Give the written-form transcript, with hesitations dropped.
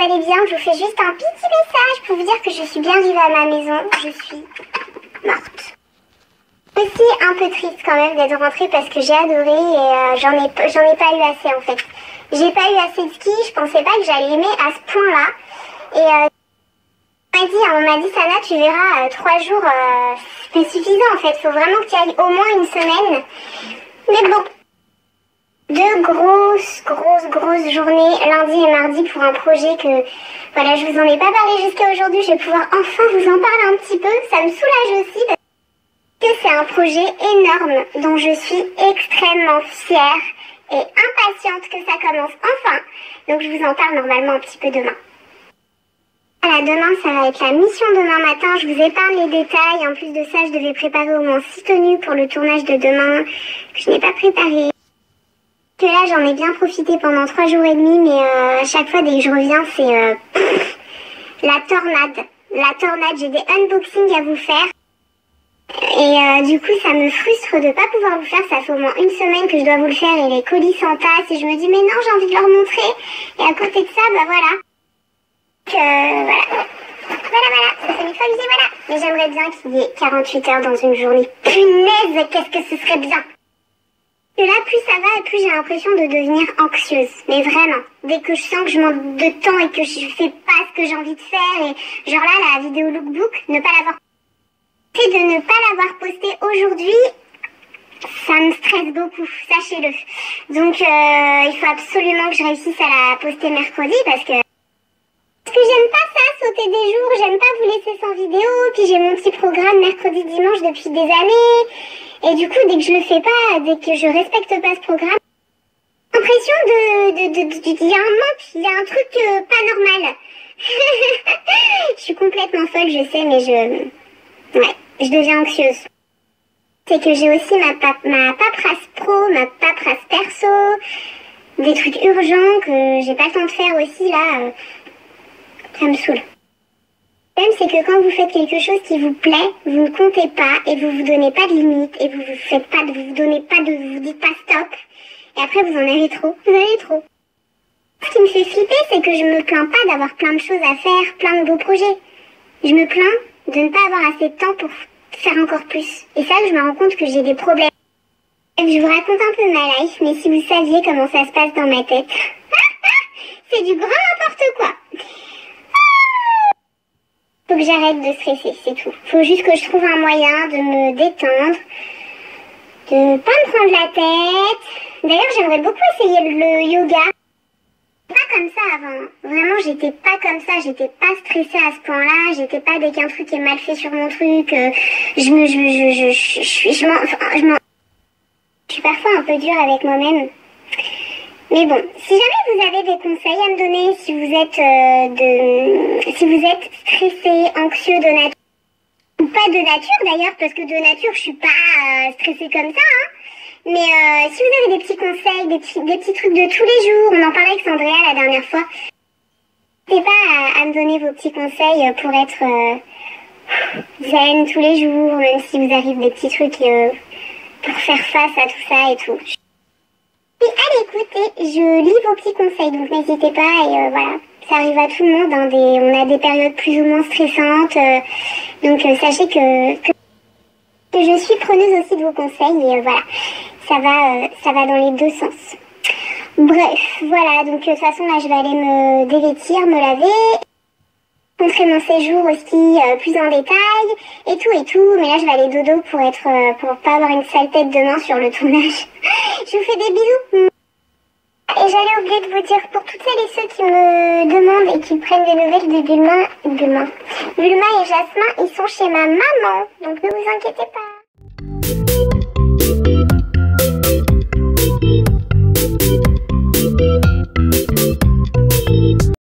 allez bien. Je vous fais juste un petit message pour vous dire que je suis bien arrivée à ma maison. Je suis morte. Aussi un peu triste quand même d'être rentrée parce que j'ai adoré et j'en ai pas eu assez en fait. J'ai pas eu assez de ski, je pensais pas que j'allais aimer à ce point-là. Et on m'a dit Sana, tu verras, 3 jours c'est suffisant en fait. Faut vraiment que tu ailles au moins une semaine. Mais bon. 2 grosses journées, lundi et mardi pour un projet que, voilà, je vous en ai pas parlé jusqu'à aujourd'hui. Je vais pouvoir enfin vous en parler un petit peu. Ça me soulage aussi parce que c'est un projet énorme dont je suis extrêmement fière et impatiente que ça commence enfin. Donc je vous en parle normalement un petit peu demain. Voilà, demain ça va être la mission demain matin. Je vous épargne les détails. En plus de ça, je devais préparer au moins 6 tenues pour le tournage de demain que je n'ai pas préparé. Que là j'en ai bien profité pendant 3 jours et demi, mais à chaque fois dès que je reviens c'est la tornade, j'ai des unboxings à vous faire et du coup ça me frustre de pas pouvoir vous faire. Ça fait au moins une semaine que je dois vous le faire et les colis s'entassent et je me dis mais non, j'ai envie de leur montrer. Et à côté de ça bah voilà, voilà, ça fait une fois que je dis voilà. Mais j'aimerais bien qu'il y ait 48 heures dans une journée. Punaise, qu'est-ce que ce serait bien. Et là, plus ça va, plus j'ai l'impression de devenir anxieuse. Mais vraiment, dès que je sens que je manque de temps et que je fais pas ce que j'ai envie de faire, et genre là, la vidéo lookbook, ne pas l'avoir postée aujourd'hui, ça me stresse beaucoup, sachez-le. Donc, il faut absolument que je réussisse à la poster mercredi parce que j'aime pas ça, sauter des jours, j'aime pas vous laisser sans vidéo, puis j'ai mon petit programme mercredi, dimanche depuis des années. Et du coup, dès que je le fais pas, dès que je respecte pas ce programme, j'ai l'impression il y a un manque, il y a un truc pas normal. Je suis complètement folle, je sais, mais je deviens anxieuse. C'est que j'ai aussi ma paperasse pro, ma paperasse perso, des trucs urgents que j'ai pas le temps de faire aussi là. Ça me saoule. Le problème, c'est que quand vous faites quelque chose qui vous plaît, vous ne comptez pas et vous vous donnez pas de limites et vous vous dites pas stop. Et après, vous en avez trop. Ce qui me fait flipper, c'est que je me plains pas d'avoir plein de choses à faire, plein de beaux projets. Je me plains de ne pas avoir assez de temps pour faire encore plus. Et ça, je me rends compte que j'ai des problèmes. Je vous raconte un peu ma life, mais si vous saviez comment ça se passe dans ma tête. C'est du grand n'importe quoi. Faut que j'arrête de stresser, c'est tout. Faut juste que je trouve un moyen de me détendre, de pas me prendre la tête. D'ailleurs, j'aimerais beaucoup essayer le yoga. Pas comme ça avant. Vraiment, j'étais pas comme ça. J'étais pas stressée à ce point-là. J'étais pas dès qu'un truc est mal fait sur mon truc. Je suis parfois un peu dure avec moi-même. Mais bon, si jamais vous avez des conseils à me donner, si vous êtes stressé, anxieux de nature, ou pas de nature d'ailleurs, parce que de nature je suis pas stressée comme ça, hein. Mais si vous avez des petits conseils, des petits trucs de tous les jours, on en parlait avec Sandrea la dernière fois, n'hésitez pas à me donner vos petits conseils pour être zen tous les jours, même si vous arrivez des petits trucs pour faire face à tout ça et tout. Et à l'écouter, je lis vos petits conseils, donc n'hésitez pas, et voilà, ça arrive à tout le monde, hein, on a des périodes plus ou moins stressantes, donc sachez que je suis preneuse aussi de vos conseils, et voilà, ça va dans les deux sens. Bref, voilà, donc de toute façon là je vais aller me dévêtir, me laver, montrer mon séjour au ski plus en détail, et tout, mais là je vais aller dodo pour pas avoir une sale tête demain sur le tournage. Je vous fais des bisous. Et j'allais oublier de vous dire, pour toutes celles et ceux qui me demandent et qui prennent des nouvelles de Bulma et Jasmin, ils sont chez ma maman, donc ne vous inquiétez pas.